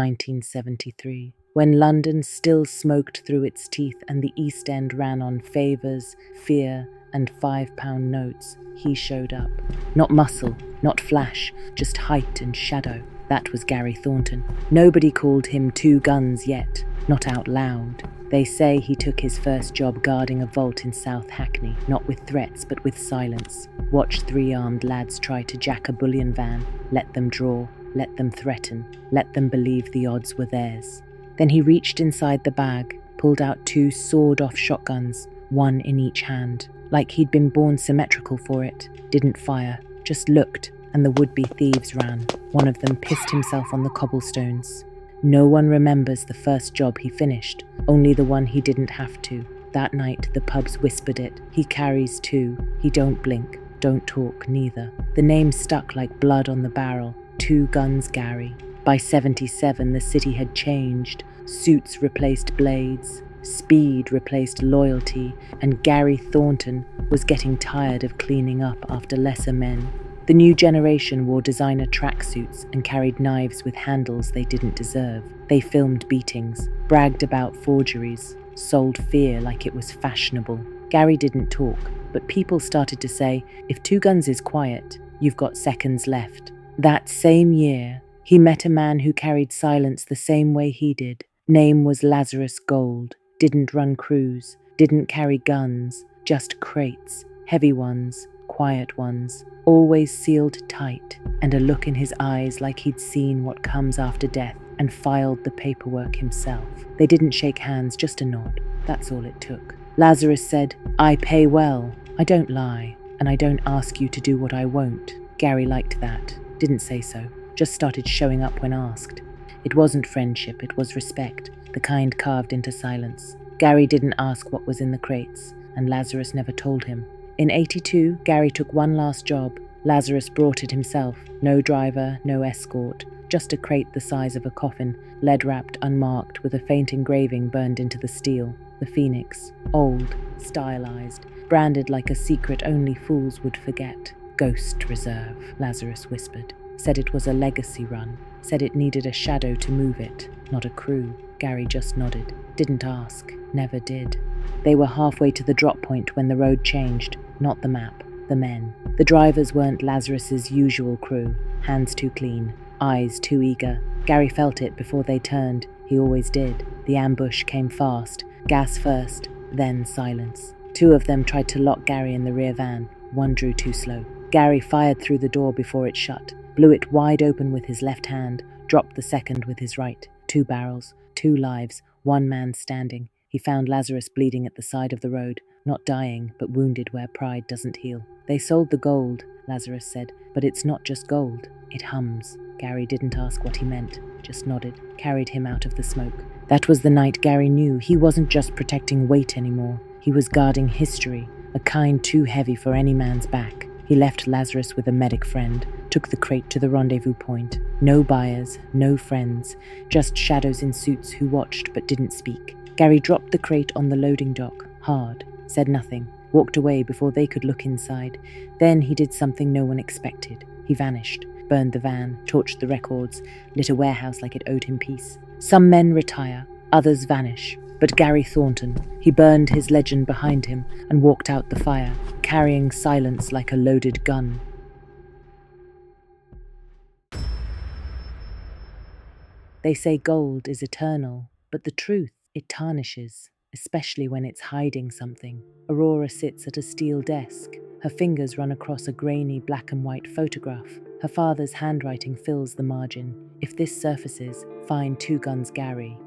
1973. When London still smoked through its teeth and the East End ran on favours, fear, and £5 notes, he showed up. Not muscle, not flash, just height and shadow. That was Gary Thornton. Nobody called him Two Guns yet, not out loud. They say he took his first job guarding a vault in South Hackney, not with threats but with silence. Watched 3 armed lads try to jack a bullion van, let them draw, let them threaten, let them believe the odds were theirs. Then he reached inside the bag, pulled out 2 sawed-off shotguns, 1 in each hand, like he'd been born symmetrical for it. Didn't fire, just looked, and the would-be thieves ran. One of them pissed himself on the cobblestones. No one remembers the first job he finished, only the one he didn't have to. That night, the pubs whispered it. He carries 2. He don't blink, don't talk, neither. The name stuck like blood on the barrel. 2 Guns Gary. By 77, the city had changed. Suits replaced blades. Speed replaced loyalty. And Gary Thornton was getting tired of cleaning up after lesser men. The new generation wore designer tracksuits and carried knives with handles they didn't deserve. They filmed beatings, bragged about forgeries, sold fear like it was fashionable. Gary didn't talk, but people started to say, if 2 Guns is quiet, you've got seconds left. That same year, he met a man who carried silence the same way he did. Name was Lazarus Gold. Didn't run crews, didn't carry guns, just crates, heavy ones, quiet ones, always sealed tight, and a look in his eyes like he'd seen what comes after death and filed the paperwork himself. They didn't shake hands, just a nod. That's all it took. Lazarus said, I pay well, I don't lie, and I don't ask you to do what I won't. Gary liked that. Didn't say so, just started showing up when asked. It wasn't friendship, it was respect, the kind carved into silence. Gary didn't ask what was in the crates, and Lazarus never told him. In 82, Gary took one last job. Lazarus brought it himself. No driver, no escort, just a crate the size of a coffin, lead-wrapped, unmarked, with a faint engraving burned into the steel. The Phoenix. Old, stylized, branded like a secret only fools would forget. Ghost Reserve, Lazarus whispered. Said it was a legacy run. Said it needed a shadow to move it, not a crew. Gary just nodded. Didn't ask. Never did. They were halfway to the drop point when the road changed. Not the map. The men. The drivers weren't Lazarus's usual crew. Hands too clean. Eyes too eager. Gary felt it before they turned. He always did. The ambush came fast. Gas first, then silence. 2 of them tried to lock Gary in the rear van. 1 drew too slow. Gary fired through the door before it shut. Blew it wide open with his left hand. Dropped the second with his right. 2 barrels. 2 lives. 1 man standing. He found Lazarus bleeding at the side of the road. Not dying, but wounded where pride doesn't heal. They sold the gold, Lazarus said, but it's not just gold. It hums. Gary didn't ask what he meant, just nodded, carried him out of the smoke. That was the night Gary knew he wasn't just protecting weight anymore. He was guarding history, a kind too heavy for any man's back. He left Lazarus with a medic friend, took the crate to the rendezvous point. No buyers, no friends, just shadows in suits who watched but didn't speak. Gary dropped the crate on the loading dock, hard, said nothing, walked away before they could look inside. Then he did something no one expected. He vanished, burned the van, torched the records, lit a warehouse like it owed him peace. Some men retire, others vanish. But Gary Thornton, he burned his legend behind him and walked out the fire, carrying silence like a loaded gun. They say gold is eternal, but the truth, it tarnishes, especially when it's hiding something. Aurora sits at a steel desk. Her fingers run across a grainy black and white photograph. Her father's handwriting fills the margin. If this surfaces, find 2 Guns Gary.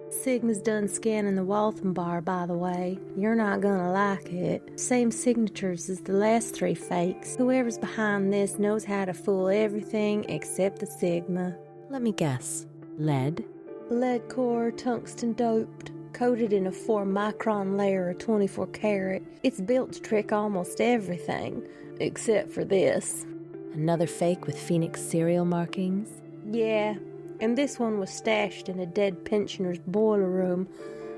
Sigma's done scanning the Waltham bar, by the way. You're not gonna like it. Same signatures as the last 3 fakes. Whoever's behind this knows how to fool everything except the Sigma. Let me guess. Lead? Lead core, tungsten doped, coated in a 4-micron layer of 24 karat. It's built to trick almost everything, except for this. Another fake with Phoenix serial markings? Yeah. And this one was stashed in a dead pensioner's boiler room.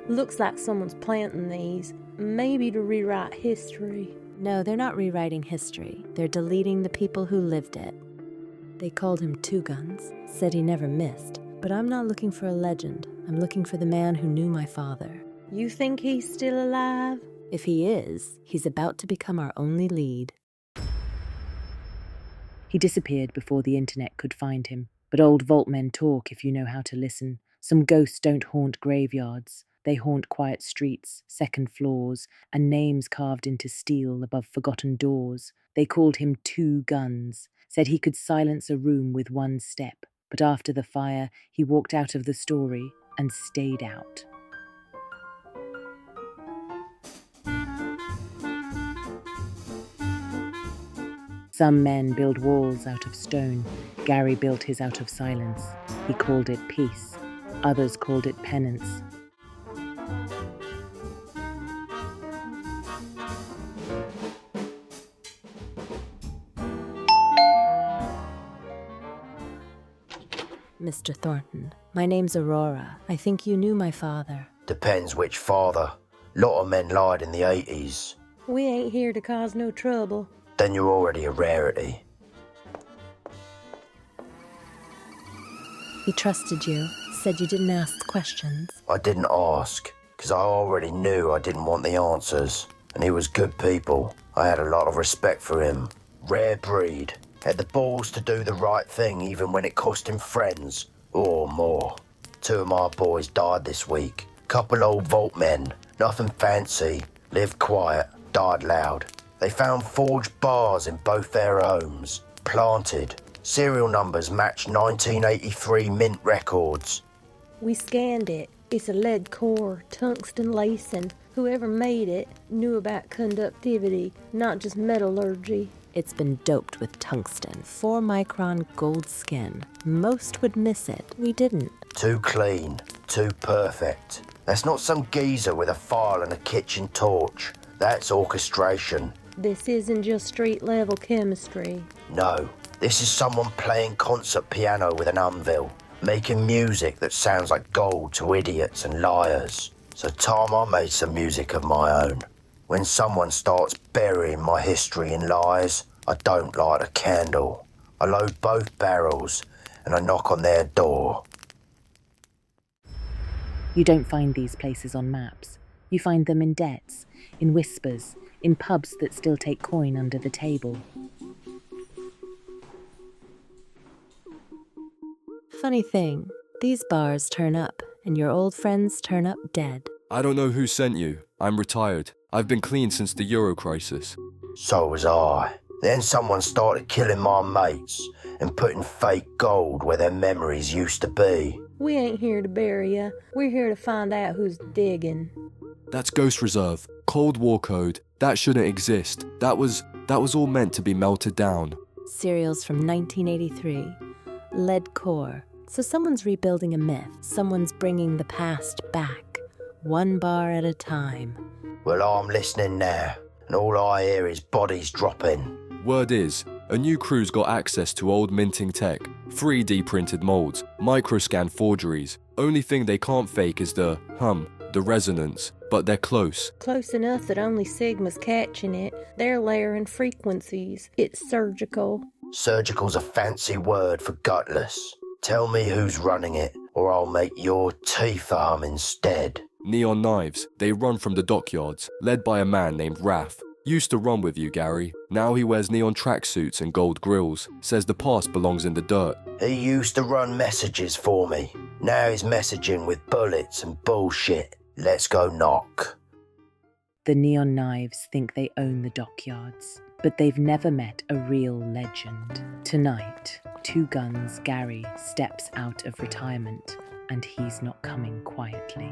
Looks like someone's planting these, maybe to rewrite history. No, they're not rewriting history. They're deleting the people who lived it. They called him Two Guns, said he never missed. But I'm not looking for a legend. I'm looking for the man who knew my father. You think he's still alive? If he is, he's about to become our only lead. He disappeared before the internet could find him. But old vaultmen talk if you know how to listen. Some ghosts don't haunt graveyards. They haunt quiet streets, second floors, and names carved into steel above forgotten doors. They called him Two Guns, said he could silence a room with one step. But after the fire, he walked out of the story and stayed out. Some men build walls out of stone. Gary built his out of silence. He called it peace. Others called it penance. Mr. Thornton, my name's Aurora. I think you knew my father. Depends which father. Lot of men lied in the 80s. We ain't here to cause no trouble. Then you're already a rarity. He trusted you, said you didn't ask questions. I didn't ask, because I already knew I didn't want the answers. And he was good people. I had a lot of respect for him. Rare breed. Had the balls to do the right thing even when it cost him friends, or more. 2 of my boys died this week. Couple old vault men, nothing fancy, lived quiet, died loud. They found forged bars in both their homes, planted. Serial numbers matched 1983 mint records. We scanned it. It's a lead core, tungsten lacing. Whoever made it knew about conductivity, not just metallurgy. It's been doped with tungsten, 4-micron gold skin. Most would miss it. We didn't. Too clean, too perfect. That's not some geezer with a file and a kitchen torch. That's orchestration. This isn't just street-level chemistry. No, this is someone playing concert piano with an anvil, making music that sounds like gold to idiots and liars. So time I made some music of my own. When someone starts burying my history in lies, I don't light a candle. I load both barrels and I knock on their door. You don't find these places on maps. You find them in debts, in whispers, in pubs that still take coin under the table. Funny thing, these bars turn up, and your old friends turn up dead. I don't know who sent you. I'm retired. I've been clean since the Euro crisis. So was I. Then someone started killing my mates and putting fake gold where their memories used to be. We ain't here to bury ya. We're here to find out who's digging. That's Ghost Reserve. Cold War code. That shouldn't exist. That was all meant to be melted down. Serials from 1983. Lead core. So someone's rebuilding a myth. Someone's bringing the past back. One bar at a time. Well, I'm listening now, and all I hear is bodies dropping. Word is, a new crew's got access to old minting tech, 3D printed molds, microscan forgeries. Only thing they can't fake is the resonance, but they're close. Close enough that only Sigma's catching it. They're layering frequencies. It's surgical. Surgical's a fancy word for gutless. Tell me who's running it, or I'll make your teeth hum instead. Neon knives, they run from the dockyards, led by a man named Raph. Used to run with you, Gary. Now he wears neon tracksuits and gold grills. Says the past belongs in the dirt. He used to run messages for me. Now he's messaging with bullets and bullshit. Let's go knock. The neon knives think they own the dockyards, but they've never met a real legend. Tonight, Two Guns Gary steps out of retirement, and he's not coming quietly.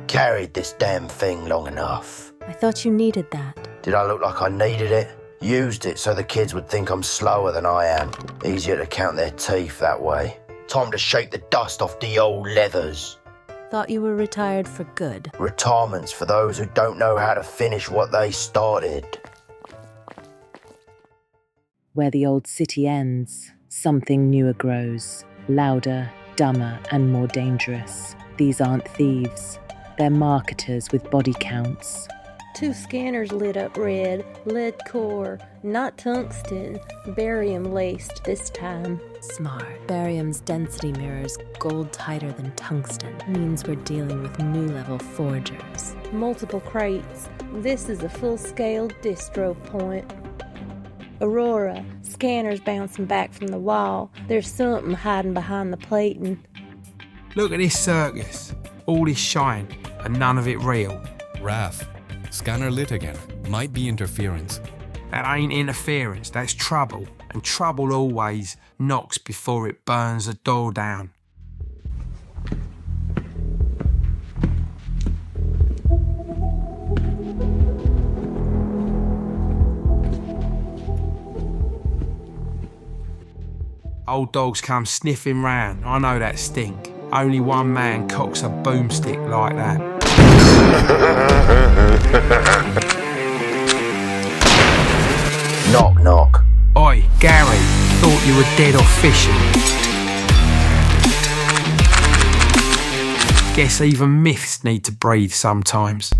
Carried this damn thing long enough. I thought you needed that. Did I look like I needed it? Used it so the kids would think I'm slower than I am. Easier to count their teeth that way. Time to shake the dust off the old leathers. Thought you were retired for good. Retirement's for those who don't know how to finish what they started. Where the old city ends, something newer grows. Louder, dumber, and more dangerous. These aren't thieves. They're marketers with body counts. 2 scanners lit up red, lead core, not tungsten, barium laced this time. Smart. Barium's density mirrors gold tighter than tungsten. Means we're dealing with new level forgers. Multiple crates. This is a full-scale distro point. Aurora, scanners bouncing back from the wall. There's something hiding behind the plating. Look at this circus. All this shine, and none of it real. Raph, scanner lit again. Might be interference. That ain't interference, that's trouble. And trouble always knocks before it burns the door down. Old dogs come sniffing round, I know that stink. Only one man cocks a boomstick like that. Knock, knock. Oi, Gary, thought you were dead or fishing. Guess even myths need to breathe sometimes.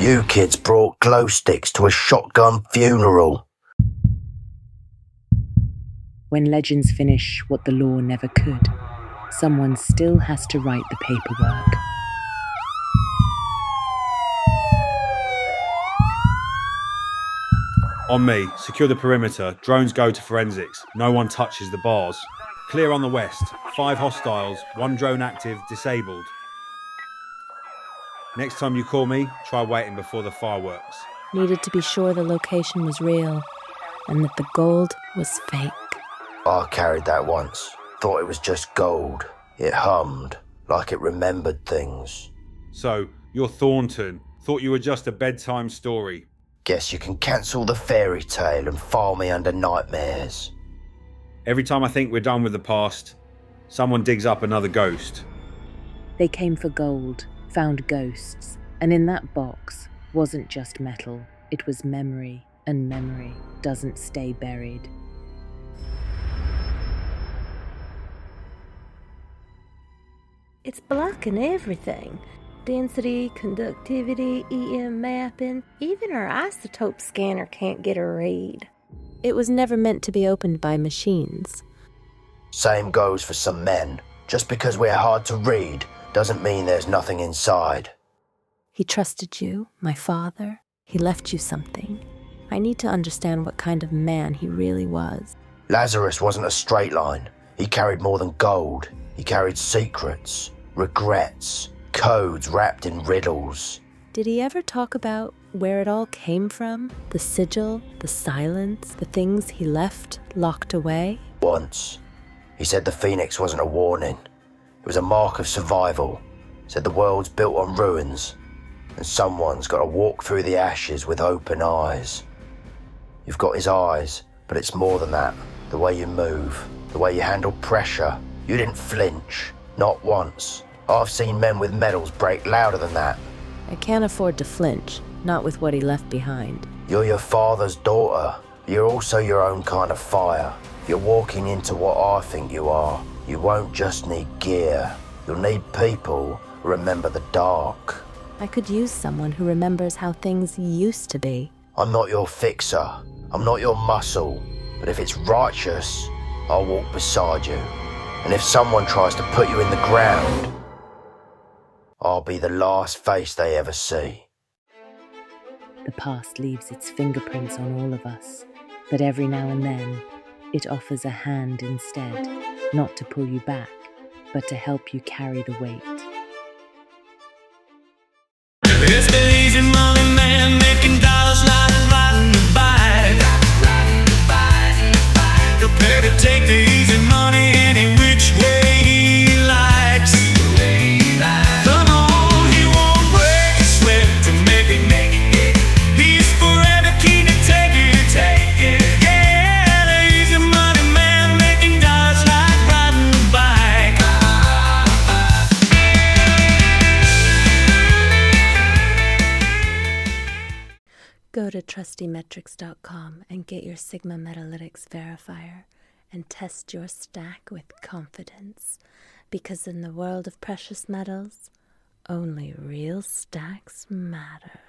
You kids brought glow sticks to a shotgun funeral. When legends finish what the law never could, someone still has to write the paperwork. On me, secure the perimeter, drones go to forensics, no one touches the bars. Clear on the west, 5 hostiles, 1 drone active, disabled. Next time you call me, try waiting before the fireworks. Needed to be sure the location was real and that the gold was fake. I carried that once. Thought it was just gold. It hummed, like it remembered things. So, you're Thornton. Thought you were just a bedtime story. Guess you can cancel the fairy tale and file me under nightmares. Every time I think we're done with the past, someone digs up another ghost. They came for gold, found ghosts, and in that box wasn't just metal, it was memory, and memory doesn't stay buried. It's blocking everything. Density, conductivity, EM mapping. Even our isotope scanner can't get a read. It was never meant to be opened by machines. Same goes for some men. Just because we're hard to read doesn't mean there's nothing inside. He trusted you, my father. He left you something. I need to understand what kind of man he really was. Lazarus wasn't a straight line. He carried more than gold. He carried secrets, regrets, codes wrapped in riddles. Did he ever talk about where it all came from? The sigil, the silence, the things he left locked away? Once. He said the Phoenix wasn't a warning. It was a mark of survival. Said the world's built on ruins, and someone's got to walk through the ashes with open eyes. You've got his eyes, but it's more than that. The way you move, the way you handle pressure. You didn't flinch, not once. I've seen men with medals break louder than that. I can't afford to flinch, not with what he left behind. You're your father's daughter. You're also your own kind of fire. You're walking into what I think you are. You won't just need gear. You'll need people who remember the dark. I could use someone who remembers how things used to be. I'm not your fixer. I'm not your muscle. But if it's righteous, I'll walk beside you. And if someone tries to put you in the ground, I'll be the last face they ever see. The past leaves its fingerprints on all of us. but every now and then it offers a hand instead, not to pull you back, but to help you carry the weight. It's the easy money man making dollars like riding a bike. Prepared to take the easy money any which way he likes. Come on, he won't break a sweat to make it. He's forever keen to take it. Yeah, the easy money man making dollars like riding a bike. Go to Trustimetrix.com and get your Sigma Metalytics verifier and test your stack with confidence, because in the world of precious metals, only real stacks matter.